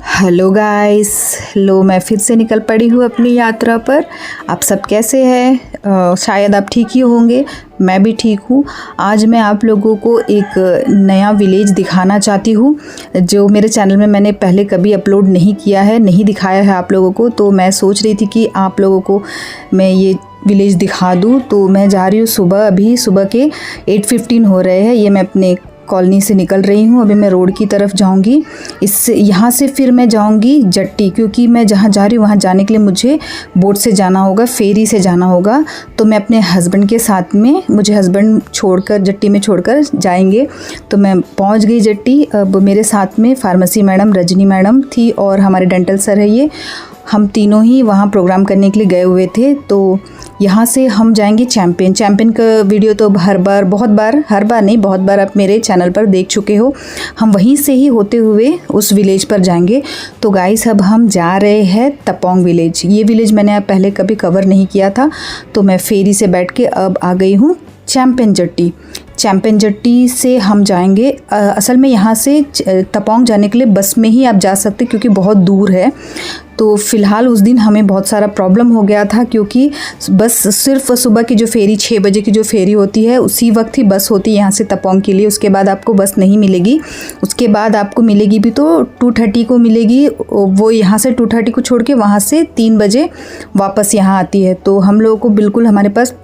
Hello guys. लो मैं फिर से निकल पड़ी हूँ अपनी यात्रा पर। आप सब कैसे हैं? शायद आप ठीक ही होंगे, मैं भी ठीक हूँ। आज मैं आप लोगों को एक नया विलेज दिखाना चाहती हूँ जो मेरे चैनल में मैंने पहले कभी अपलोड नहीं किया है, नहीं दिखाया है आप लोगों को। तो मैं सोच रही थी कि आप लोगों को मैं ये विलेज दिखा दूँ। तो मैं जा रही हूँ सुबह, अभी सुबह के 8:15 हो रहे हैं। ये मैं अपने कॉलोनी से निकल रही हूँ। अभी मैं रोड की तरफ जाऊँगी। इससे यहाँ से फिर मैं जाऊँगी जट्टी, क्योंकि मैं जहाँ जा रही हूँ वहाँ जाने के लिए मुझे बोट से जाना होगा, फेरी से जाना होगा। तो मैं अपने हस्बैंड के साथ में, मुझे हस्बैंड छोड़कर जट्टी में छोड़कर जाएंगे। तो मैं पहुँच गई जट्टी। अब मेरे साथ में फार्मेसी मैडम रजनी मैडम थी और हमारे डेंटल सर है ये। हम तीनों ही वहाँ प्रोग्राम करने के लिए गए हुए थे। तो यहाँ से हम जाएंगे चैम्पियन का वीडियो तो हर बार बहुत बार आप मेरे चैनल पर देख चुके हो। हम वहीं से ही होते हुए उस विलेज पर जाएंगे। तो गाइस अब हम जा रहे हैं तपोंग विलेज। ये विलेज मैंने पहले कभी कवर नहीं किया था। तो मैं फेरी से बैठ के अब आ गई हूँ चैम्पियन जट्टी से हम जाएंगे। असल में यहाँ से तपोंग जाने के लिए बस में ही आप जा सकते, क्योंकि बहुत दूर है। तो फ़िलहाल उस दिन हमें बहुत सारा प्रॉब्लम हो गया था, क्योंकि बस सिर्फ सुबह की जो फेरी 6 बजे की जो फेरी होती है उसी वक्त ही बस होती है यहाँ से तपोंग के लिए। उसके बाद आपको बस नहीं मिलेगी। उसके बाद आपको मिलेगी भी तो 2:30 को मिलेगी। वो यहाँ से 2:30 को छोड़ के वहाँ से 3 बजे वापस यहाँ आती है। तो हम लोगों को बिल्कुल हमारे पास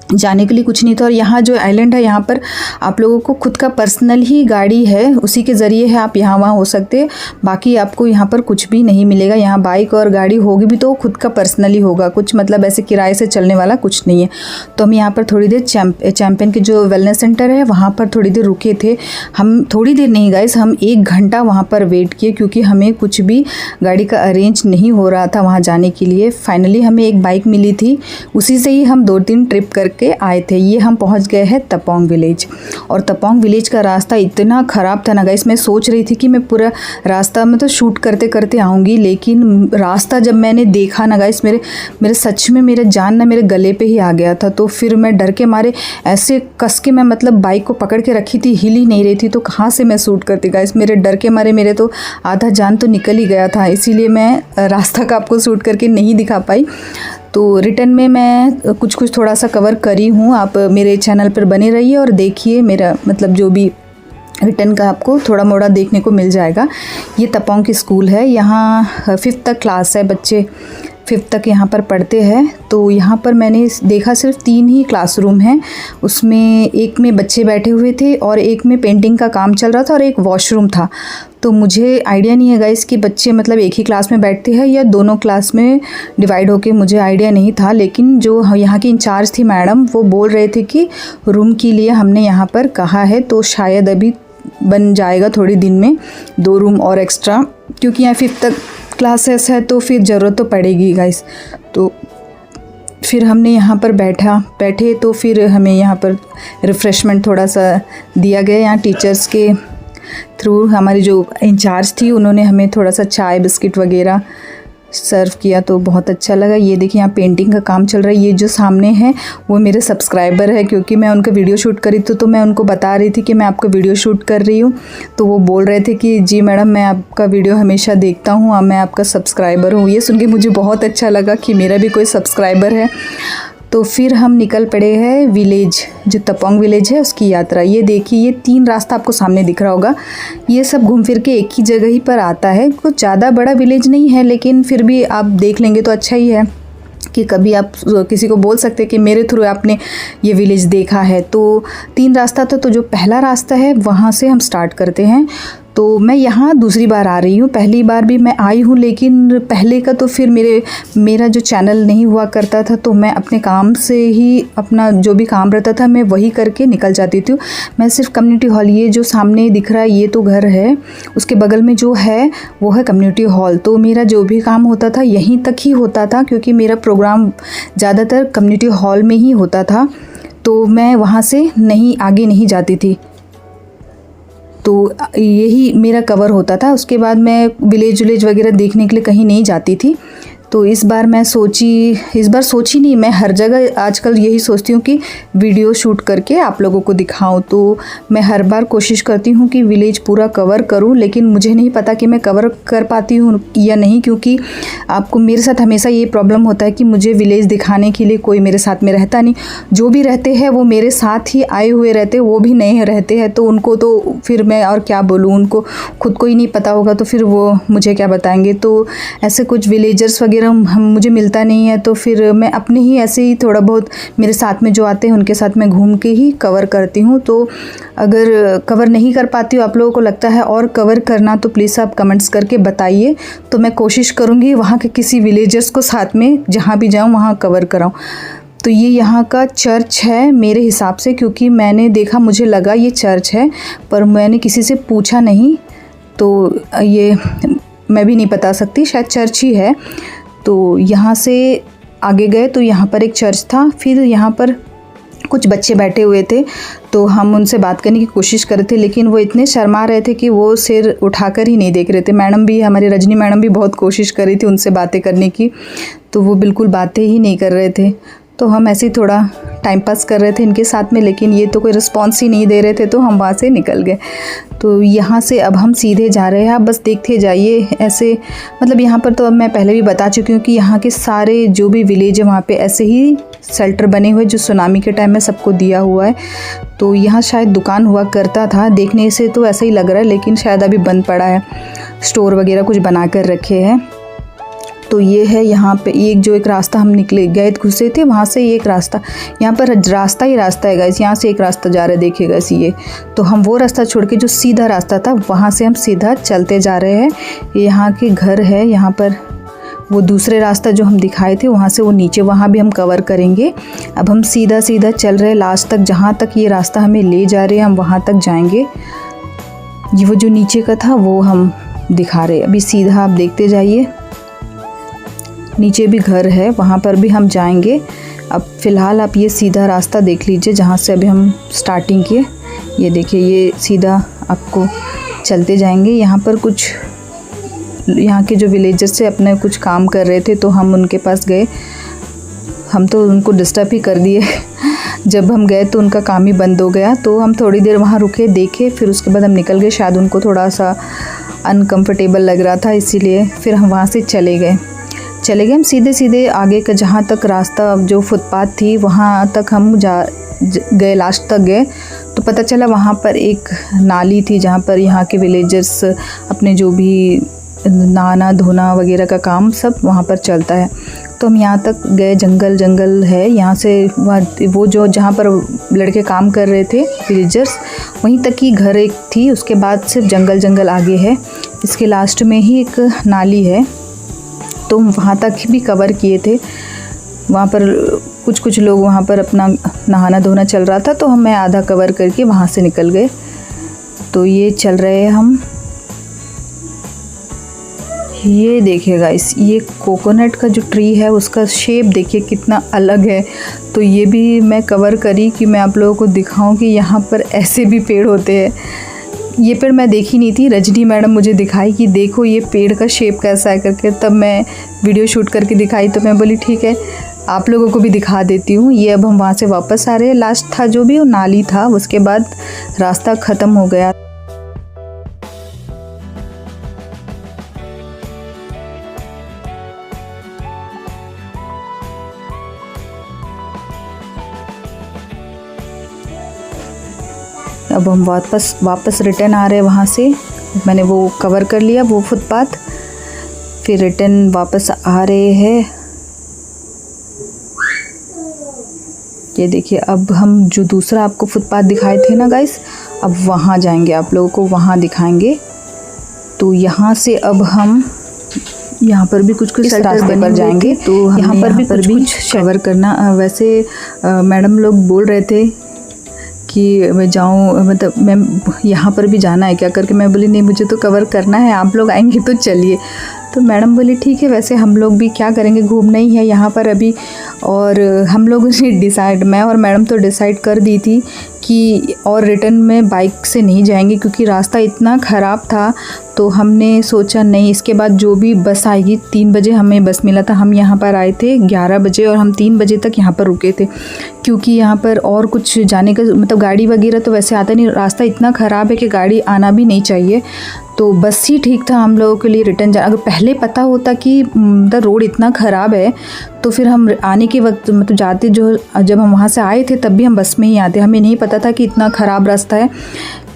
जाने के लिए कुछ नहीं था। और यहाँ जो आइलैंड है यहाँ पर आप लोगों को खुद का पर्सनल ही गाड़ी है, उसी के ज़रिए है आप यहाँ वहाँ हो सकते हैं। बाकी आपको यहाँ पर कुछ भी नहीं मिलेगा। यहाँ बाइक और गाड़ी होगी भी तो खुद का पर्सनल ही होगा, कुछ मतलब ऐसे किराए से चलने वाला कुछ नहीं है। तो हम यहाँ पर थोड़ी देर चैम्पियन के जो वेलनेस सेंटर है वहाँ पर थोड़ी देर रुके थे। हम थोड़ी देर नहीं गाइस, हम 1 घंटा वहाँ पर वेट किए, क्योंकि हमें कुछ भी गाड़ी का अरेंज नहीं हो रहा था वहाँ जाने के लिए। फाइनली हमें एक बाइक मिली थी, उसी से ही हम 2-3 ट्रिप करके आए थे। ये हम पहुंच गए हैं तपोंग विलेज। और तपोंग विलेज का रास्ता इतना ख़राब था ना गाइस, मैं सोच रही थी कि मैं पूरा रास्ता में तो शूट करते करते आऊँगी, लेकिन रास्ता जब मैंने देखा ना गाइस, मेरे सच में मेरा जान ना मेरे गले पे ही आ गया था। तो फिर मैं डर के मारे ऐसे कस के मैं मतलब बाइक को पकड़ के रखी थी, हिल ही नहीं रही थी। तो कहाँ से मैं शूट करती गाइस, मेरे डर के मारे मेरे तो आधा जान तो निकल ही गया था। इसीलिए मैं रास्ता का आपको शूट करके नहीं दिखा पाई। तो रिटर्न में मैं कुछ थोड़ा सा कवर करी हूँ। आप मेरे चैनल पर बने रहिए और देखिए मेरा मतलब जो भी रिटर्न का आपको थोड़ा मोड़ा देखने को मिल जाएगा। ये तपोंग की स्कूल है। यहाँ 5th तक क्लास है, बच्चे 5th तक यहाँ पर पढ़ते हैं। तो यहाँ पर मैंने देखा सिर्फ 3 ही क्लासरूम हैं। उसमें एक में बच्चे बैठे हुए थे और एक में पेंटिंग का काम चल रहा था और एक वॉशरूम था। तो मुझे आइडिया नहीं है गाइस कि बच्चे मतलब एक ही क्लास में बैठते हैं या दोनों क्लास में डिवाइड होके, मुझे आइडिया नहीं था। लेकिन जो यहाँ की इंचार्ज थी मैडम, वो बोल रहे थे कि रूम के लिए हमने यहाँ पर कहा है, तो शायद अभी बन जाएगा थोड़ी दिन में 2 रूम और एक्स्ट्रा, क्योंकि यहाँ 5th तक क्लासेस है तो फिर ज़रूरत तो पड़ेगी गाइस। तो फिर हमने यहाँ पर बैठे तो फिर हमें यहाँ पर रिफ़्रेशमेंट थोड़ा सा दिया गया। यहाँ टीचर्स के थ्रू हमारी जो इंचार्ज थी उन्होंने हमें थोड़ा सा चाय बिस्किट वगैरह सर्व किया, तो बहुत अच्छा लगा। ये देखिए यहाँ पेंटिंग का काम चल रहा है। ये जो सामने है वो मेरे सब्सक्राइबर है, क्योंकि मैं उनका वीडियो शूट करी थी तो मैं उनको बता रही थी कि मैं आपका वीडियो शूट कर रही हूँ। तो वो बोल रहे थे कि जी मैडम मैं आपका वीडियो हमेशा देखता हूँ, अब मैं आपका सब्सक्राइबर हूँ। ये सुन के मुझे बहुत अच्छा लगा कि मेरा भी कोई सब्सक्राइबर है। तो फिर हम निकल पड़े हैं विलेज, जो तपोंग विलेज है उसकी यात्रा। ये देखिए ये 3 रास्ता आपको सामने दिख रहा होगा। ये सब घूम फिर के एक ही जगह ही पर आता है। कुछ ज़्यादा बड़ा विलेज नहीं है, लेकिन फिर भी आप देख लेंगे तो अच्छा ही है कि कभी आप किसी को बोल सकते हैं कि मेरे थ्रू आपने ये विलेज देखा है। तो 3 रास्ता था। तो जो पहला रास्ता है वहाँ से हम स्टार्ट करते हैं। तो मैं यहाँ दूसरी बार आ रही हूँ, पहली बार भी मैं आई हूँ, लेकिन पहले का तो फिर मेरा जो चैनल नहीं हुआ करता था, तो मैं अपने काम से ही अपना जो भी काम रहता था मैं वही करके निकल जाती थी। मैं सिर्फ कम्युनिटी हॉल, ये जो सामने दिख रहा है ये तो घर है, उसके बगल में जो है वो है कम्युनिटी हॉल। तो मेरा जो भी काम होता था यहीं तक ही होता था, क्योंकि मेरा प्रोग्राम ज़्यादातर कम्युनिटी हॉल में ही होता था। तो मैं वहाँ से आगे नहीं जाती थी। तो यही मेरा कवर होता था। उसके बाद मैं विलेज वगैरह देखने के लिए कहीं नहीं जाती थी। तो इस बार सोची नहीं, मैं हर जगह आजकल यही सोचती हूँ कि वीडियो शूट करके आप लोगों को दिखाऊं। तो मैं हर बार कोशिश करती हूँ कि विलेज पूरा कवर करूँ, लेकिन मुझे नहीं पता कि मैं कवर कर पाती हूँ या नहीं, क्योंकि आपको मेरे साथ हमेशा ये प्रॉब्लम होता है कि मुझे विलेज दिखाने के लिए कोई मेरे साथ में रहता नहीं। जो भी रहते हैं वो मेरे साथ ही आए हुए रहते, वो भी नए रहते हैं, तो उनको तो फिर मैं और क्या बोलूँ, उनको खुद को ही नहीं पता होगा तो फिर वो मुझे क्या बताएंगे। तो ऐसे कुछ विलेजर्स वगैरह मुझे मिलता नहीं है, तो फिर मैं अपने ही ऐसे ही थोड़ा बहुत मेरे साथ में जो आते हैं उनके साथ में घूम के ही कवर करती हूँ। तो अगर कवर नहीं कर पाती हूँ, आप लोगों को लगता है और कवर करना, तो प्लीज़ आप कमेंट्स करके बताइए, तो मैं कोशिश करूँगी वहाँ के किसी विलेजर्स को साथ में जहाँ भी जाऊँ वहाँ कवर कराऊँ। तो ये यहाँ का चर्च है मेरे हिसाब से, क्योंकि मैंने देखा, मुझे लगा ये चर्च है, पर मैंने किसी से पूछा नहीं, तो ये मैं भी नहीं बता सकती, शायद चर्च ही है। तो यहाँ से आगे गए तो यहाँ पर एक चर्च था, फिर यहाँ पर कुछ बच्चे बैठे हुए थे, तो हम उनसे बात करने की कोशिश कर रहे थे, लेकिन वो इतने शर्मा रहे थे कि वो सिर उठाकर ही नहीं देख रहे थे। मैडम भी, हमारी रजनी मैडम भी बहुत कोशिश कर रही थी उनसे बातें करने की, तो वो बिल्कुल बातें ही नहीं कर रहे थे। तो हम ऐसे ही थोड़ा टाइम पास कर रहे थे इनके साथ में, लेकिन ये तो कोई रिस्पॉन्स ही नहीं दे रहे थे, तो हम वहाँ से निकल गए। तो यहाँ से अब हम सीधे जा रहे हैं, आप बस देखते जाइए ऐसे। मतलब यहाँ पर तो अब मैं पहले भी बता चुकी हूँ कि यहाँ के सारे जो भी विलेज है वहाँ पे ऐसे ही शेल्टर बने हुए, जो सुनामी के टाइम में सबको दिया हुआ है। तो यहाँ शायद दुकान हुआ करता था, देखने से तो ऐसा ही लग रहा है, लेकिन शायद अभी बंद पड़ा है, स्टोर वगैरह कुछ बना कर रखे हैं। तो ये है यहाँ पे एक रास्ता हम निकले गए घुसे थे, वहाँ से एक रास्ता, यहाँ पर रास्ता ही रास्ता है गाइस, यहाँ से एक रास्ता जा रहा है, देखिए गाइस ये। तो हम वो रास्ता छोड़ के जो सीधा रास्ता था वहाँ से हम सीधा चलते जा रहे हैं। यहाँ के घर है, यहाँ पर वो दूसरे रास्ता जो हम दिखाए थे वहाँ से वो नीचे, वहाँ भी हम कवर करेंगे। अब हम सीधा सीधा चल रहे हैं लास्ट तक, जहाँ तक ये रास्ता हमें ले जा रहे हैं हम वहाँ तक जाएंगे। ये वो जो नीचे का था वो हम दिखा रहे हैं, अभी सीधा आप देखते जाइए। नीचे भी घर है, वहाँ पर भी हम जाएंगे। अब फ़िलहाल आप ये सीधा रास्ता देख लीजिए जहाँ से अभी हम स्टार्टिंग किए, ये देखिए, ये सीधा आपको चलते जाएंगे। यहाँ पर कुछ यहाँ के जो विलेजर्स से अपने कुछ काम कर रहे थे, तो हम उनके पास गए, हम तो उनको डिस्टर्ब ही कर दिए। जब हम गए तो उनका काम ही बंद हो गया, तो हम थोड़ी देर वहाँ रुके, देखे, फिर उसके बाद हम निकल गए। शायद उनको थोड़ा सा अनकम्फर्टेबल लग रहा था, इसीलिए फिर हम वहाँ से चले गए। हम सीधे सीधे आगे का जहाँ तक रास्ता, जो फुटपाथ थी वहाँ तक हम गए, लास्ट तक गए। तो पता चला वहाँ पर एक नाली थी, जहाँ पर यहाँ के विलेजर्स अपने जो भी नहाना धोना वगैरह का काम सब वहाँ पर चलता है। तो हम यहाँ तक गए, जंगल है, यहाँ से वो जो जहाँ पर लड़के काम कर रहे थे विलेजर्स, वहीं तक ही घर एक थी, उसके बाद सिर्फ जंगल आगे है। इसके लास्ट में ही एक नाली है, तो हम वहाँ तक भी कवर किए थे। वहाँ पर कुछ लोग वहाँ पर अपना नहाना धोना चल रहा था, तो मैं आधा कवर करके वहाँ से निकल गए। तो ये चल रहे हैं हम, ये देखिए गाइस, ये कोकोनट का जो ट्री है उसका शेप देखिए कितना अलग है। तो ये भी मैं कवर करी कि मैं आप लोगों को दिखाऊं कि यहाँ पर ऐसे भी पेड़ होते हैं। ये पेड़ मैं देखी नहीं थी, रजनी मैडम मुझे दिखाई कि देखो ये पेड़ का शेप कैसा है करके, तब मैं वीडियो शूट करके दिखाई। तो मैं बोली ठीक है, आप लोगों को भी दिखा देती हूँ। ये अब हम वहाँ से वापस आ रहे हैं, लास्ट था जो भी वो नाली था, उसके बाद रास्ता ख़त्म हो गया। अब हम वापस रिटर्न आ रहे हैं वहाँ से, मैंने वो कवर कर लिया वो फुटपाथ, फिर रिटर्न वापस आ रहे हैं। ये देखिए, अब हम जो दूसरा आपको फुटपाथ दिखाए थे ना गाइस, अब वहाँ जाएंगे, आप लोगों को वहाँ दिखाएंगे। तो यहाँ से अब हम यहाँ पर भी कुछ रास्ते पर जाएंगे, तो यहाँ पर भी कुछ कवर करना। वैसे मैडम लोग बोल रहे थे कि मैं जाऊँ, मतलब मैं यहाँ पर भी जाना है क्या करके, मैं बोली नहीं मुझे तो कवर करना है, आप लोग आएंगे तो चलिए। तो मैडम बोली ठीक है, वैसे हम लोग भी क्या करेंगे, घूमना ही है यहाँ पर अभी। और हम लोगों ने मैं और मैडम तो डिसाइड कर दी थी कि और रिटर्न में बाइक से नहीं जाएंगे, क्योंकि रास्ता इतना ख़राब था, तो हमने सोचा नहीं, इसके बाद जो भी बस आएगी 3 बजे हमें बस मिला था। हम यहाँ पर आए थे 11 बजे और हम 3 बजे तक यहाँ पर रुके थे, क्योंकि यहाँ पर और कुछ जाने का मतलब गाड़ी वगैरह तो वैसे आता नहीं, रास्ता इतना ख़राब है कि गाड़ी आना भी नहीं चाहिए। तो बस ही ठीक था हम लोगों के लिए रिटर्न जाना। अगर पहले पता होता कि मतलब रोड इतना ख़राब है तो फिर हम आने के वक्त मतलब जाते, जब हम वहाँ से आए थे तब भी हम बस में ही आते। हमें नहीं पता था कि इतना ख़राब रास्ता है,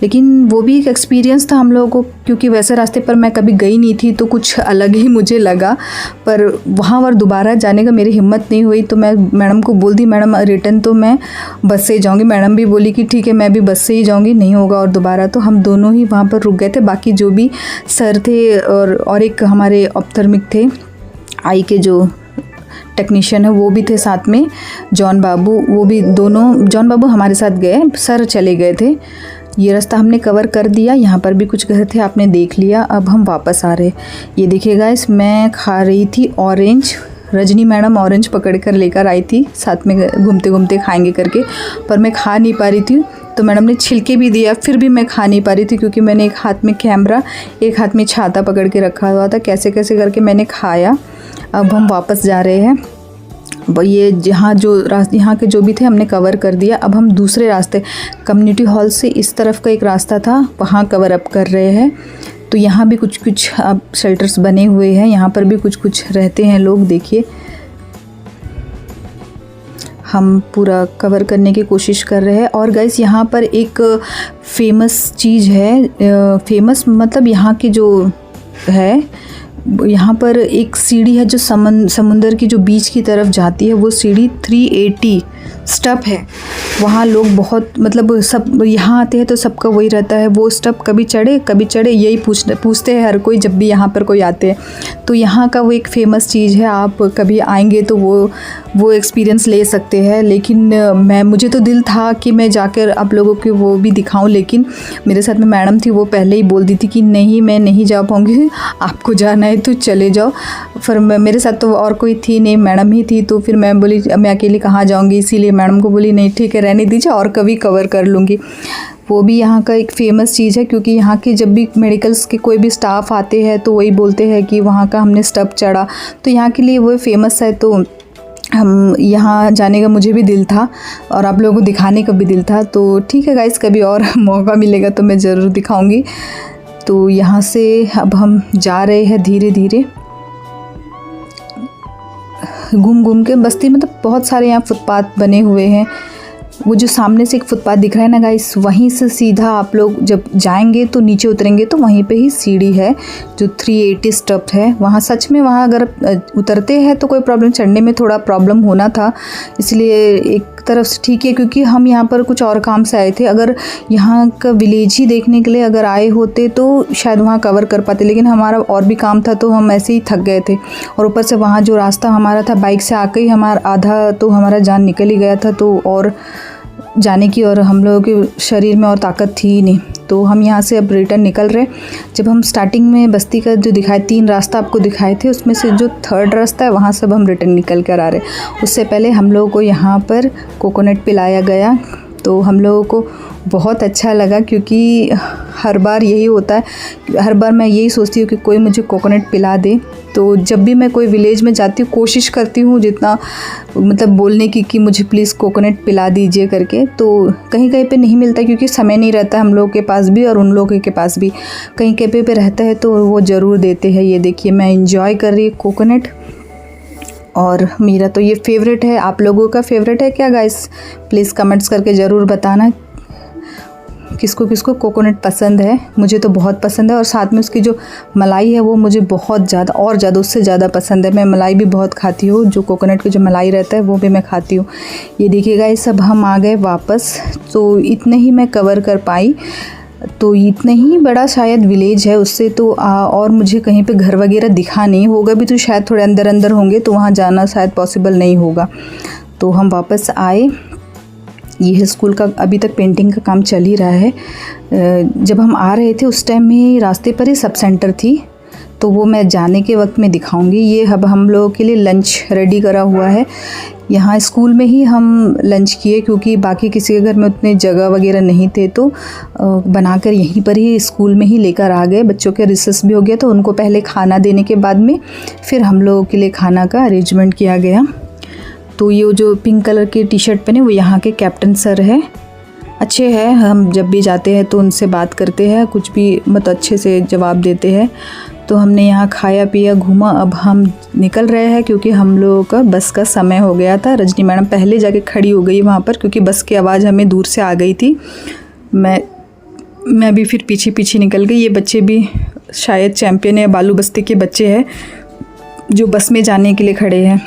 लेकिन वो भी एक एक्सपीरियंस था हम लोगों को, क्योंकि वैसे रास्ते पर मैं कभी गई नहीं थी तो कुछ अलग ही मुझे लगा। पर वहाँ पर दोबारा जाने का मेरी हिम्मत नहीं हुई, तो मैं मैडम को बोल दी, मैडम रिटर्न तो मैं बस से ही जाऊँगी। मैडम भी बोली कि ठीक है मैं भी बस से ही जाऊँगी, नहीं होगा और दोबारा। तो हम दोनों ही वहाँ पर रुक गए थे। बाकी जो भी सर थे और एक हमारे ऑप्थर्मिक थे, आई के जो टेक्नीशियन है वो भी थे साथ में, जॉन बाबू, वो भी दोनों, जॉन बाबू हमारे साथ गए, सर चले गए थे। ये रास्ता हमने कवर कर दिया। यहाँ पर भी कुछ घर थे आपने देख लिया। अब हम वापस आ रहे। ये देखिए गाइस, मैं खा रही थी ऑरेंज। रजनी मैडम ऑरेंज पकड़ कर लेकर आई थी, साथ में घूमते घूमते खाएंगे करके, पर मैं खा नहीं पा रही थी। तो मैडम ने छिलके भी दिया, फिर भी मैं खा नहीं पा रही थी, क्योंकि मैंने एक हाथ में कैमरा, एक हाथ में छाता पकड़ के रखा हुआ था। कैसे कैसे करके मैंने खाया। अब हम वापस जा रहे हैं। ये यहाँ के जो भी थे हमने कवर कर दिया। अब हम दूसरे रास्ते, कम्युनिटी हॉल से इस तरफ का एक रास्ता था, वहाँ कवर अप कर रहे हैं। तो यहाँ भी कुछ कुछ अब शेल्टर्स बने हुए हैं, यहाँ पर भी कुछ कुछ रहते हैं लोग। देखिए हम पूरा कवर करने की कोशिश कर रहे हैं। और गाइस यहाँ पर एक फेमस चीज़ है, फेमस मतलब यहाँ की जो है, यहाँ पर एक सीढ़ी है जो समुंदर की जो बीच की तरफ जाती है। वो सीढ़ी 380 स्टेप है। वहाँ लोग बहुत मतलब सब यहाँ आते हैं तो सबका वही रहता है, वो स्टेप कभी चढ़े यही पूछते हैं हर कोई जब भी यहाँ पर कोई आते हैं। तो यहाँ का वो एक फ़ेमस चीज़ है, आप कभी आएंगे तो वो एक्सपीरियंस ले सकते हैं। लेकिन मुझे तो दिल था कि मैं जाकर आप लोगों को वो भी दिखाऊं, लेकिन मेरे साथ में मैडम थी, वो पहले ही बोल दी थी कि नहीं मैं नहीं जा पाऊँगी, आपको जाना है तो चले जाओ। फिर मेरे साथ तो और कोई थी नहीं, मैडम ही थी। तो फिर मैं बोली मैं अकेली कहाँ जाऊँगी, इसीलिए मैडम को बोली नहीं ठीक है रहने दीजिए, और कभी कवर कर लूँगी। वो भी यहाँ का एक फ़ेमस चीज़ है, क्योंकि यहाँ के जब भी मेडिकल्स के कोई भी स्टाफ आते हैं तो वही बोलते हैं कि वहाँ का हमने स्टेप चढ़ा, तो यहाँ के लिए वो फेमस है। तो हम यहाँ जाने का मुझे भी दिल था और आप लोगों को दिखाने का भी दिल था। तो ठीक है गाइस, कभी और मौका मिलेगा तो मैं ज़रूर दिखाऊंगी। तो यहाँ से अब हम जा रहे हैं धीरे धीरे घूम घूम के बस्ती। मतलब बहुत सारे यहाँ फुटपाथ बने हुए हैं। वो जो सामने से एक फुटपाथ दिख रहा है ना गाइस, वहीं से सीधा आप लोग जब जाएंगे तो नीचे उतरेंगे तो वहीं पे ही सीढ़ी है जो 380 स्टेप है। वहाँ सच में वहाँ अगर उतरते हैं तो कोई प्रॉब्लम, चढ़ने में थोड़ा प्रॉब्लम होना था, इसलिए एक तरफ से ठीक है, क्योंकि हम यहाँ पर कुछ और काम से आए थे। अगर यहाँ का विलेज ही देखने के लिए अगर आए होते तो शायद वहाँ कवर कर पाते, लेकिन हमारा और भी काम था तो हम ऐसे ही थक गए थे। और ऊपर से वहाँ जो रास्ता हमारा था, बाइक से आके ही हमारा आधा तो हमारा जान निकल ही गया था, तो और जाने की और हम लोगों के शरीर में और ताकत थी ही नहीं। तो हम यहाँ से अब रिटर्न निकल रहे। जब हम स्टार्टिंग में बस्ती का जो दिखाए 3 रास्ता आपको दिखाए थे, उसमें से जो 3rd रास्ता है वहाँ से अब हम रिटर्न निकल कर आ रहे। उससे पहले हम लोगों को यहाँ पर कोकोनट पिलाया गया, तो हम लोगों को बहुत अच्छा लगा, क्योंकि हर बार यही होता है, हर बार मैं यही सोचती हूँ कि कोई मुझे कोकोनट पिला दे। तो जब भी मैं कोई विलेज में जाती हूँ कोशिश करती हूँ जितना मतलब बोलने की कि मुझे प्लीज़ कोकोनट पिला दीजिए करके। तो कहीं कहीं पे नहीं मिलता, क्योंकि समय नहीं रहता हम लोगों के पास भी और उन लोगों के पास भी। कहीं कहीं पे रहता है तो वो ज़रूर देते हैं। ये देखिए मैं इंजॉय कर रही हूँ कोकोनट, और मेरा तो ये फेवरेट है। आप लोगों का फेवरेट है क्या गाइस? प्लीज़ कमेंट्स करके ज़रूर बताना किसको किसको कोकोनट पसंद है। मुझे तो बहुत पसंद है, और साथ में उसकी जो मलाई है वो मुझे बहुत ज़्यादा और ज़्यादा उससे ज़्यादा पसंद है। मैं मलाई भी बहुत खाती हूँ, जो कोकोनट की जो मलाई रहता है वो भी मैं खाती हूँ। ये देखिएगा ये सब हम आ गए वापस। तो इतने ही मैं कवर कर पाई। तो इतना ही बड़ा शायद विलेज है, उससे तो और मुझे कहीं पे घर वगैरह दिखा नहीं होगा भी, तो शायद थोड़े अंदर अंदर होंगे, तो वहाँ जाना शायद पॉसिबल नहीं होगा। तो हम वापस आए। यह स्कूल का अभी तक पेंटिंग का काम चल ही रहा है। जब हम आ रहे थे उस टाइम में रास्ते पर ही सब सेंटर थी, तो वो मैं जाने के वक्त में दिखाऊंगी। ये अब हम लोगों के लिए लंच रेडी करा हुआ है। यहाँ स्कूल में ही हम लंच किए क्योंकि बाकी किसी के घर में उतने जगह वगैरह नहीं थे, तो बनाकर यहीं पर ही स्कूल में ही लेकर आ गए। बच्चों के रिसेस भी हो गया तो उनको पहले खाना देने के बाद में फिर हम लोगों के लिए खाना का अरेंजमेंट किया गया। तो ये जो पिंक कलर की टी शर्ट पहने वो यहाँ के कैप्टन सर है, अच्छे हैं। हम जब भी जाते हैं तो उनसे बात करते हैं, कुछ भी मतलब अच्छे से जवाब देते हैं। तो हमने यहाँ खाया पिया घूमा, अब हम निकल रहे हैं क्योंकि हम लोगों का बस का समय हो गया था। रजनी मैडम पहले जाके खड़ी हो गई वहाँ पर क्योंकि बस की आवाज़ हमें दूर से आ गई थी। मैं भी फिर पीछे पीछे निकल गई। ये बच्चे भी शायद चैम्पियन या बालू बस्ती के बच्चे हैं जो बस में जाने के लिए खड़े हैं।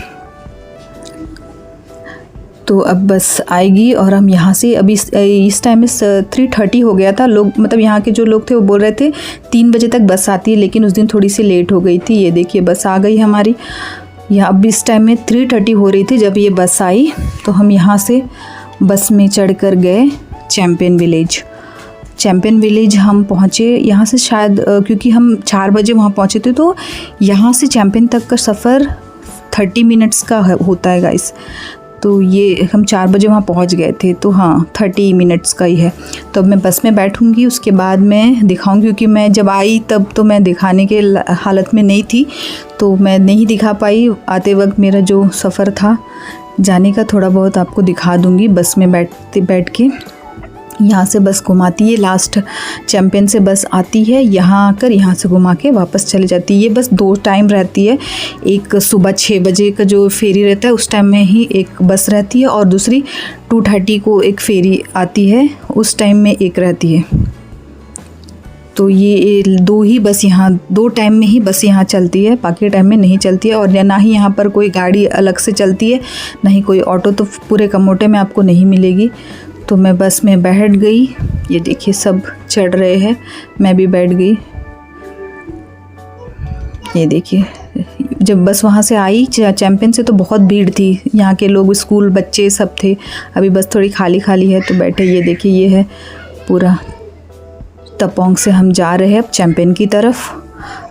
तो अब बस आएगी और हम यहाँ से अभी इस टाइम में 3:30 हो गया था। लोग मतलब यहाँ के जो लोग थे वो बोल रहे थे 3 बजे तक बस आती है, लेकिन उस दिन थोड़ी सी लेट हो गई थी। ये देखिए बस आ गई हमारी। यहाँ अब इस टाइम में 3:30 हो रही थी जब ये बस आई। तो हम यहाँ से बस में चढ़कर गए चैम्पियन विलेज। चैम्पियन विलेज हम पहुँचे यहाँ से शायद क्योंकि हम 4 बजे वहाँ पहुँचे थे, तो यहाँ से चैम्पियन तक का सफ़र 30 मिनट्स का होता है गाइस। तो ये हम 4 बजे वहाँ पहुँच गए थे, तो हाँ 30 मिनट्स का ही है। तो अब मैं बस में बैठूँगी, उसके बाद मैं दिखाऊँगी क्योंकि मैं जब आई तब तो मैं दिखाने के हालत में नहीं थी, तो मैं नहीं दिखा पाई। आते वक्त मेरा जो सफ़र था जाने का थोड़ा बहुत आपको दिखा दूँगी। बस में बैठ के यहाँ से बस घुमाती है, लास्ट चैम्पियन से बस आती है, यहाँ आकर यहाँ से घुमा के वापस चली जाती है। ये बस 2 टाइम रहती है, एक सुबह 6 बजे का जो फेरी रहता है उस टाइम में ही एक बस रहती है और दूसरी 2:30 को एक फेरी आती है, उस टाइम में एक रहती है। तो ये 2 ही बस यहाँ 2 टाइम में ही बस यहाँ चलती है, बाकी टाइम में नहीं चलती है। और ना ही यहाँ पर कोई गाड़ी अलग से चलती है, ना ही कोई ऑटो, तो पूरे कमोटे में आपको नहीं मिलेगी। तो मैं बस में बैठ गई। ये देखिए सब चढ़ रहे हैं, मैं भी बैठ गई। ये देखिए जब बस वहाँ से आई चैम्पियन से तो बहुत भीड़ थी, यहाँ के लोग स्कूल बच्चे सब थे। अभी बस थोड़ी खाली खाली है तो बैठे। ये देखिए ये है पूरा तपोंग से हम जा रहे हैं अब चैम्पियन की तरफ।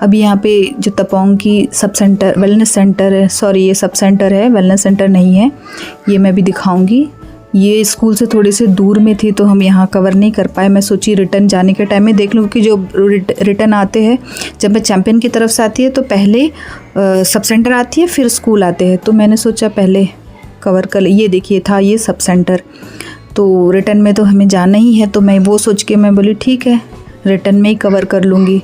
अब यहाँ पे जो तपोंग की सब सेंटर वेलनेस सेंटर है, सॉरी ये सब सेंटर है, वेलनेस सेंटर नहीं है, ये मैं भी दिखाऊंगी। ये स्कूल से थोड़े से दूर में थी तो हम यहाँ कवर नहीं कर पाए। मैं सोची रिटर्न जाने के टाइम में देख लूँ कि जो रिटर्न आते हैं जब मैं चैम्पियन की तरफ से आती है तो पहले सब सेंटर आती है फिर स्कूल आते हैं, तो मैंने सोचा पहले कवर कर। ये देखिए था ये सब सेंटर, तो रिटर्न में तो हमें जाना ही है, तो मैं वो सोच के मैं बोली ठीक है रिटर्न में ही कवर कर लूँगी।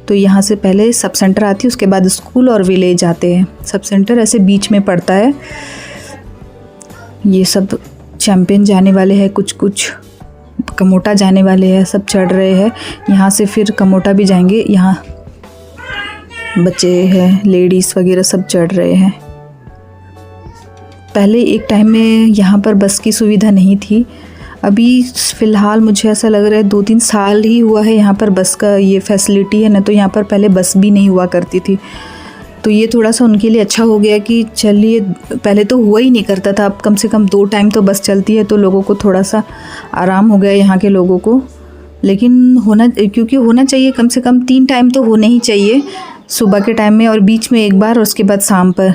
तो यहाँ से पहले सब सेंटर आती है, उसके बाद स्कूल और विलेज आते हैं। सब सेंटर ऐसे बीच में पड़ता है। ये सब चैम्पियन जाने वाले हैं, कुछ कमोटा जाने वाले हैं, सब चढ़ रहे हैं। यहाँ से फिर कमोटा भी जाएंगे। यहाँ बच्चे हैं, लेडीज़ वगैरह सब चढ़ रहे हैं। पहले एक टाइम में यहाँ पर बस की सुविधा नहीं थी, अभी फ़िलहाल मुझे ऐसा लग रहा है 2-3 साल ही हुआ है यहाँ पर बस का ये फैसिलिटी है, ना तो यहाँ पर पहले बस भी नहीं हुआ करती थी। तो ये थोड़ा सा उनके लिए अच्छा हो गया कि चलिए पहले तो हुआ ही नहीं करता था, अब कम से कम 2 टाइम तो बस चलती है, तो लोगों को थोड़ा सा आराम हो गया यहाँ के लोगों को। लेकिन क्योंकि होना चाहिए कम से कम 3 टाइम तो होने ही चाहिए, सुबह के टाइम में और बीच में एक बार और उसके बाद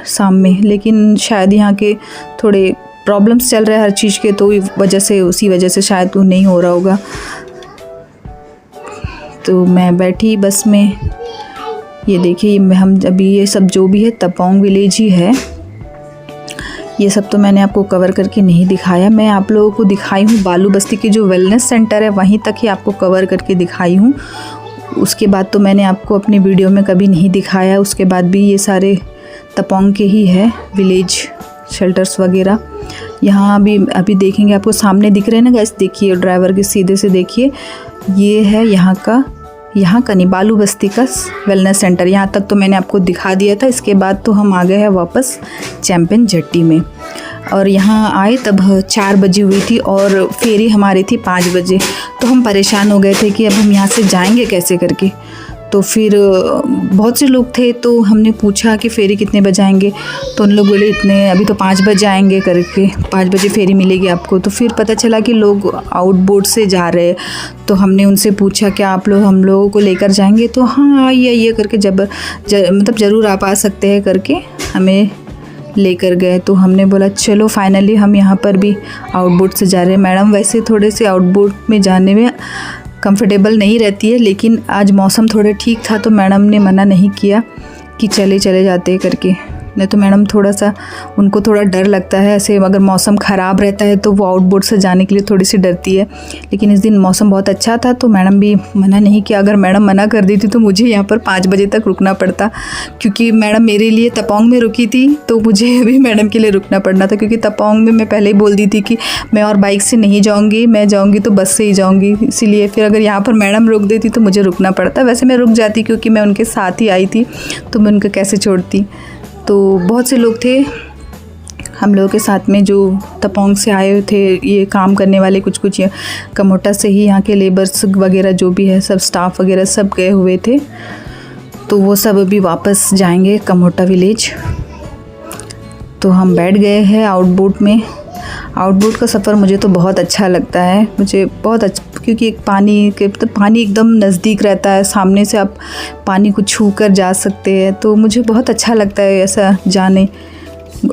शाम में। लेकिन शायद यहाँ के थोड़े प्रॉब्लम्स चल रहे हैं हर चीज़ के, तो उसी वजह से शायद वो नहीं हो रहा होगा। तो मैं बैठी बस में। ये देखिए हम अभी ये सब जो भी है तपोंग विलेज ही है। ये सब तो मैंने आपको कवर करके नहीं दिखाया, मैं आप लोगों को दिखाई हूँ बालू बस्ती के जो वेलनेस सेंटर है वहीं तक ही आपको कवर करके दिखाई हूँ। उसके बाद तो मैंने आपको अपनी वीडियो में कभी नहीं दिखाया। उसके बाद भी ये सारे तपोंग के ही है विलेज शेल्टर्स वगैरह। यहाँ अभी देखेंगे, आपको सामने दिख रहे हैं ना गाइस, देखिए ड्राइवर के सीधे से देखिए, ये है यहाँ का नहीं बालू बस्ती का वेलनेस सेंटर। यहाँ तक तो मैंने आपको दिखा दिया था। इसके बाद तो हम आ गए हैं वापस चैम्पियन जेट्टी में, और यहाँ आए तब 4 बजे हुई थी और फेरी हमारी थी 5 बजे। तो हम परेशान हो गए थे कि अब हम यहाँ से जाएंगे कैसे करके। तो फिर बहुत से लोग थे, तो हमने पूछा कि फेरी कितने बजे आएंगे, तो उन लोग बोले इतने अभी तो 5 बजे आएंगे करके, 5 बजे फेरी मिलेगी आपको। तो फिर पता चला कि लोग आउटबोर्ड से जा रहे हैं, तो हमने उनसे पूछा क्या आप लोग हम लोगों को लेकर जाएंगे, तो हाँ आइए करके मतलब ज़रूर आप आ सकते हैं करके हमें लेकर गए। तो हमने बोला चलो फाइनली हम यहाँ पर भी आउटबोर्ड से जा रहे हैं। मैडम वैसे थोड़े से आउटबोर्ड में जाने में कंफर्टेबल नहीं रहती है, लेकिन आज मौसम थोड़ा ठीक था तो मैडम ने मना नहीं किया कि चले जाते करके। नहीं तो मैडम थोड़ा सा उनको थोड़ा डर लगता है ऐसे, अगर मौसम ख़राब रहता है तो वो आउटबोर्ड से जाने के लिए थोड़ी सी डरती है। लेकिन इस दिन मौसम बहुत अच्छा था तो मैडम भी मना नहीं किया। अगर मैडम मना कर देती तो मुझे यहाँ पर 5 बजे तक रुकना पड़ता, क्योंकि मैडम मेरे लिए तपोंग में रुकी थी तो मुझे अभी मैडम के लिए रुकना पड़ना था, क्योंकि तपोंग में मैं पहले ही बोल दी थी कि मैं और बाइक से नहीं जाऊँगी, मैं जाऊँगी तो बस से ही जाऊँगी। इसीलिए फिर अगर यहाँ पर मैडम रोक देती तो मुझे रुकना पड़ता। वैसे मैं रुक जाती क्योंकि मैं उनके साथ ही आई थी, तो मैं उनको कैसे छोड़ती। तो बहुत से लोग थे हम लोगों के साथ में जो तपोंग से आए हुए थे, ये काम करने वाले कुछ ये कमोटा से ही यहाँ के लेबर्स वगैरह जो भी है सब स्टाफ वगैरह सब गए हुए थे। तो वो सब अभी वापस जाएंगे कमोटा विलेज। तो हम बैठ गए हैं आउटबोट में। आउटबोट का सफ़र मुझे तो बहुत अच्छा लगता है, मुझे बहुत अच्छा, क्योंकि पानी एकदम नज़दीक रहता है, सामने से आप पानी को छू कर जा सकते हैं। तो मुझे बहुत अच्छा लगता है ऐसा जाने।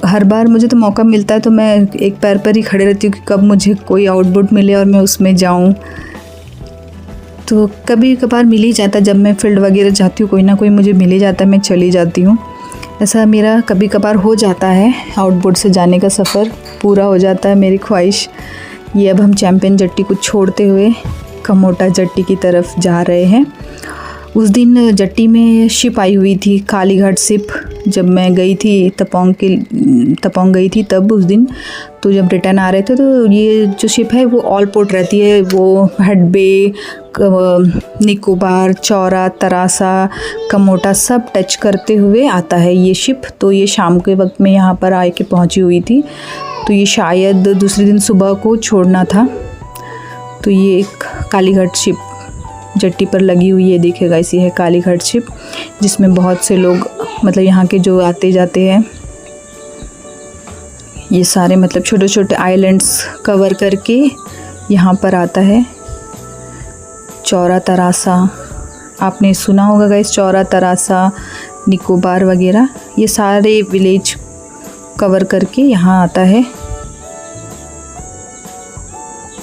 हर बार मुझे तो मौका मिलता है तो मैं एक पैर पर ही खड़े रहती हूँ कि कब मुझे कोई आउटबोट मिले और मैं उसमें जाऊँ। तो कभी कभार मिल ही जाता, जब मैं फील्ड वगैरह जाती हूँ कोई ना कोई मुझे मिल ही जाता है, मैं चली जाती हूँ। ऐसा मेरा कभी कभार हो जाता है, आउटबोट से जाने का सफ़र पूरा हो जाता है मेरी ख्वाहिश। ये अब हम चैंपियन जट्टी को छोड़ते हुए कमोटा जट्टी की तरफ जा रहे हैं। उस दिन जट्टी में शिप आई हुई थी, कालीघाट शिप। जब मैं गई थी तपोंग गई थी तब उस दिन, तो जब रिटर्न आ रहे थे तो ये जो शिप है वो ऑल पोर्ट रहती है, वो हेड बे, निकोबार, चौरा, तरासा, कमोटा सब टच करते हुए आता है ये शिप। तो ये शाम के वक्त में यहाँ पर आके पहुँची हुई थी, तो ये शायद दूसरे दिन सुबह को छोड़ना था। तो ये एक कालीघाट शिप जट्टी पर लगी हुई है, देखिएगा इसी है कालीघाट शिप, जिसमें बहुत से लोग मतलब यहाँ के जो आते जाते हैं, ये सारे मतलब छोटे छोटे आइलैंड्स कवर करके यहाँ पर आता है। चौरा, तरासा आपने सुना होगा गाइस, चौरा, तरासा, निकोबार वगैरह ये सारे विलेज कवर करके यहाँ आता है।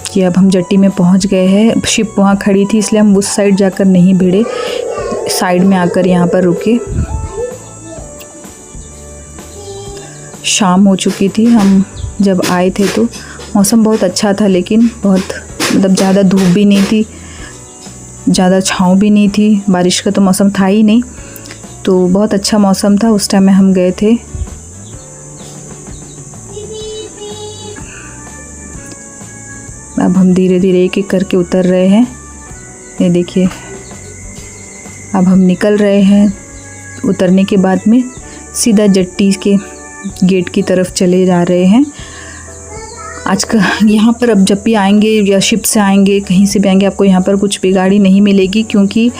कि अब हम जट्टी में पहुँच गए हैं। शिप वहाँ खड़ी थी इसलिए हम उस साइड जाकर नहीं भिड़े, साइड में आकर यहाँ पर रुके। शाम हो चुकी थी हम जब आए थे, तो मौसम बहुत अच्छा था, लेकिन बहुत मतलब ज़्यादा धूप भी नहीं थी, ज़्यादा छाँव भी नहीं थी, बारिश का तो मौसम था ही नहीं, तो बहुत अच्छा मौसम था उस टाइम में हम गए थे। अब हम धीरे धीरे एक एक करके उतर रहे हैं। ये देखिए अब हम निकल रहे हैं। उतरने के बाद में सीधा जट्टी के गेट की तरफ चले जा रहे हैं। आज का यहाँ पर अब जब भी आएंगे या शिप से आएंगे कहीं से भी आएंगे, आपको यहाँ पर कुछ भी गाड़ी नहीं मिलेगी, क्योंकि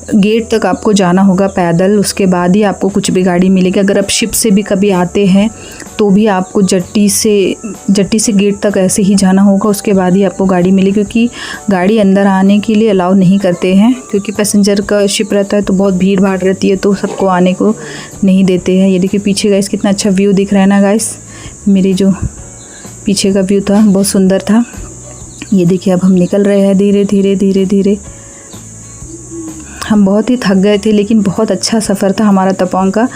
गेट तक आपको जाना होगा पैदल, उसके बाद ही आपको कुछ भी गाड़ी मिलेगी। अगर आप शिप से भी कभी आते हैं तो भी आपको जट्टी से गेट तक ऐसे ही जाना होगा, उसके बाद ही आपको गाड़ी मिलेगी, क्योंकि गाड़ी अंदर आने के लिए अलाउ नहीं करते हैं, क्योंकि पैसेंजर का शिप रहता है तो बहुत भीड़ भाड़ रहती है, तो सबको आने को नहीं देते हैं। ये देखिए पीछे गाइस कितना अच्छा व्यू दिख रहा है ना गाइस, मेरी जो पीछे का व्यू था बहुत सुंदर था। ये देखिए अब हम निकल रहे हैं धीरे धीरे। हम बहुत ही थक गए थे, लेकिन बहुत अच्छा सफ़र था हमारा तपोंग का।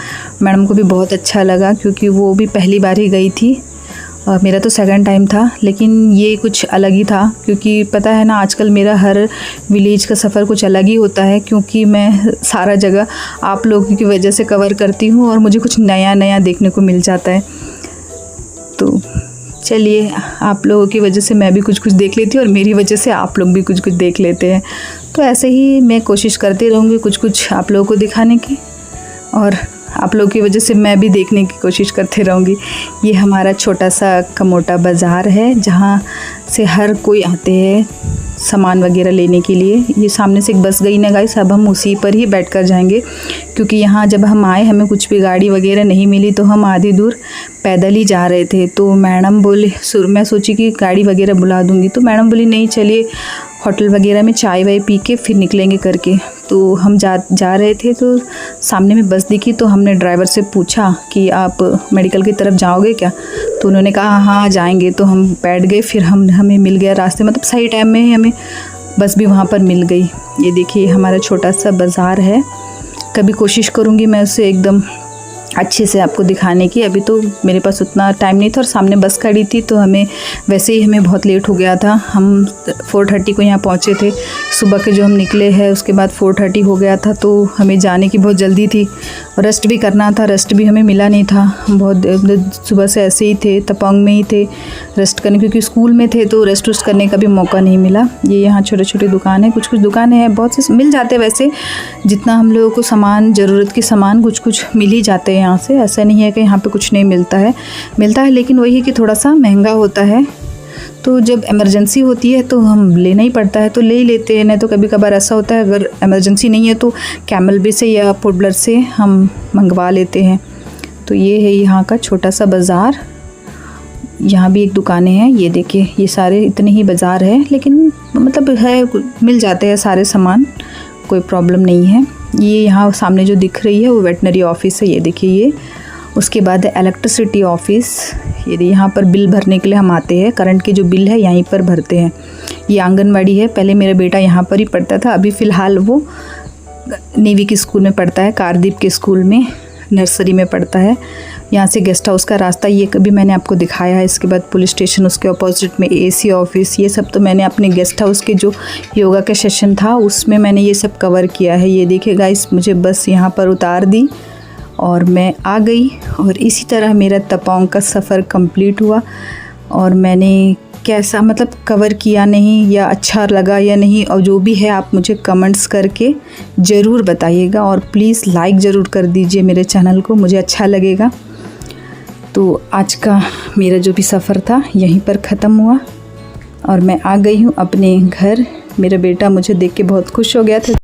मैडम को भी बहुत अच्छा लगा, क्योंकि वो भी पहली बार ही गई थी और मेरा तो सेकंड टाइम था, लेकिन ये कुछ अलग ही था, क्योंकि पता है ना आजकल मेरा हर विलेज का सफ़र कुछ अलग ही होता है, क्योंकि मैं सारा जगह आप लोगों की वजह से कवर करती हूँ और मुझे कुछ नया देखने को मिल जाता है। तो चलिए, आप लोगों की वजह से मैं भी कुछ देख लेती हूँ और मेरी वजह से आप लोग भी कुछ देख लेते हैं। तो ऐसे ही मैं कोशिश करती रहूँगी कुछ आप लोगों को दिखाने की, और आप लोगों की वजह से मैं भी देखने की कोशिश करती रहूँगी। ये हमारा छोटा सा कमोटा बाज़ार है, जहाँ से हर कोई आते हैं सामान वगैरह लेने के लिए। ये सामने से एक बस गई ना गाइस, अब हम उसी पर ही बैठकर जाएंगे, क्योंकि यहाँ जब हम आए हमें कुछ भी गाड़ी वगैरह नहीं मिली, तो हम आधी दूर पैदल ही जा रहे थे। तो मैडम बोले, मैं सोची कि गाड़ी वगैरह बुला दूँगी, तो मैडम बोली नहीं चलिए होटल वगैरह में चाय वाय पी के फिर निकलेंगे करके। तो हम जा रहे थे, तो सामने में बस दिखी, तो हमने ड्राइवर से पूछा कि आप मेडिकल की तरफ जाओगे क्या? तो उन्होंने कहा हाँ जाएंगे। तो हम बैठ गए, फिर हमें मिल गया रास्ते, मतलब सही टाइम में ही हमें बस भी वहाँ पर मिल गई। ये देखिए हमारा छोटा सा बाज़ार है, कभी कोशिश करूँगी मैं उसे एकदम अच्छे से आपको दिखाने की। अभी तो मेरे पास उतना टाइम नहीं था और सामने बस खड़ी थी, तो वैसे ही हमें बहुत लेट हो गया था। हम 4:30 को यहाँ पहुँचे थे, सुबह के जो हम निकले हैं उसके बाद 4:30 हो गया था, तो हमें जाने की बहुत जल्दी थी। रेस्ट भी करना था, रेस्ट भी हमें मिला नहीं था। हम बहुत सुबह से ऐसे ही थे, तपोंग में ही थे रेस्ट करने, क्योंकि स्कूल में थे तो रेस्ट करने का भी मौका नहीं मिला। ये यहाँ छोटे छोटे दुकान है, कुछ दुकानें हैं, बहुत से मिल जाते हैं वैसे, जितना हम लोगों को सामान ज़रूरत के सामान कुछ मिल ही जाते हैं यहाँ से। ऐसा नहीं है कि यहाँ पे कुछ नहीं मिलता है, लेकिन वही है कि थोड़ा सा महंगा होता है। तो जब इमरजेंसी होती है तो हम लेना ही पड़ता है, तो ले ही लेते हैं। नहीं तो कभी कभार ऐसा होता है अगर इमरजेंसी नहीं है तो कैमल बे से या फूड ब्लड से हम मंगवा लेते हैं। तो ये है यहाँ का छोटा सा बाज़ार। यहाँ भी एक दुकानें हैं, ये देखिए ये सारे इतने ही बाज़ार है, लेकिन मतलब है मिल जाते हैं सारे सामान, कोई प्रॉब्लम नहीं है। ये यहाँ सामने जो दिख रही है वो वेटनरी ऑफिस है, ये देखिए ये। उसके बाद इलेक्ट्रिसिटी ऑफिस, ये यहाँ पर बिल भरने के लिए हम आते हैं, करंट की जो बिल है यहीं पर भरते हैं। ये आंगनवाड़ी है, पहले मेरा बेटा यहाँ पर ही पढ़ता था, अभी फ़िलहाल वो नेवी के स्कूल में पढ़ता है, कारदीप के स्कूल में नर्सरी में पढ़ता है। यहाँ से गेस्ट हाउस का रास्ता ये कभी मैंने आपको दिखाया है। इसके बाद पुलिस स्टेशन, उसके अपोजिट में एसी ऑफिस, ये सब तो मैंने अपने गेस्ट हाउस के जो योगा का सेशन था उसमें मैंने ये सब कवर किया है। ये देखिए गाइस, मुझे बस यहाँ पर उतार दी और मैं आ गई, और इसी तरह मेरा तपोंग का सफ़र कंप्लीट हुआ। और मैंने कैसा मतलब कवर किया नहीं या अच्छा लगा या नहीं, और जो भी है आप मुझे कमेंट्स करके ज़रूर बताइएगा, और प्लीज़ लाइक ज़रूर कर दीजिए मेरे चैनल को, मुझे अच्छा लगेगा। तो आज का मेरा जो भी सफ़र था यहीं पर ख़त्म हुआ और मैं आ गई हूँ अपने घर। मेरा बेटा मुझे देख के बहुत खुश हो गया था।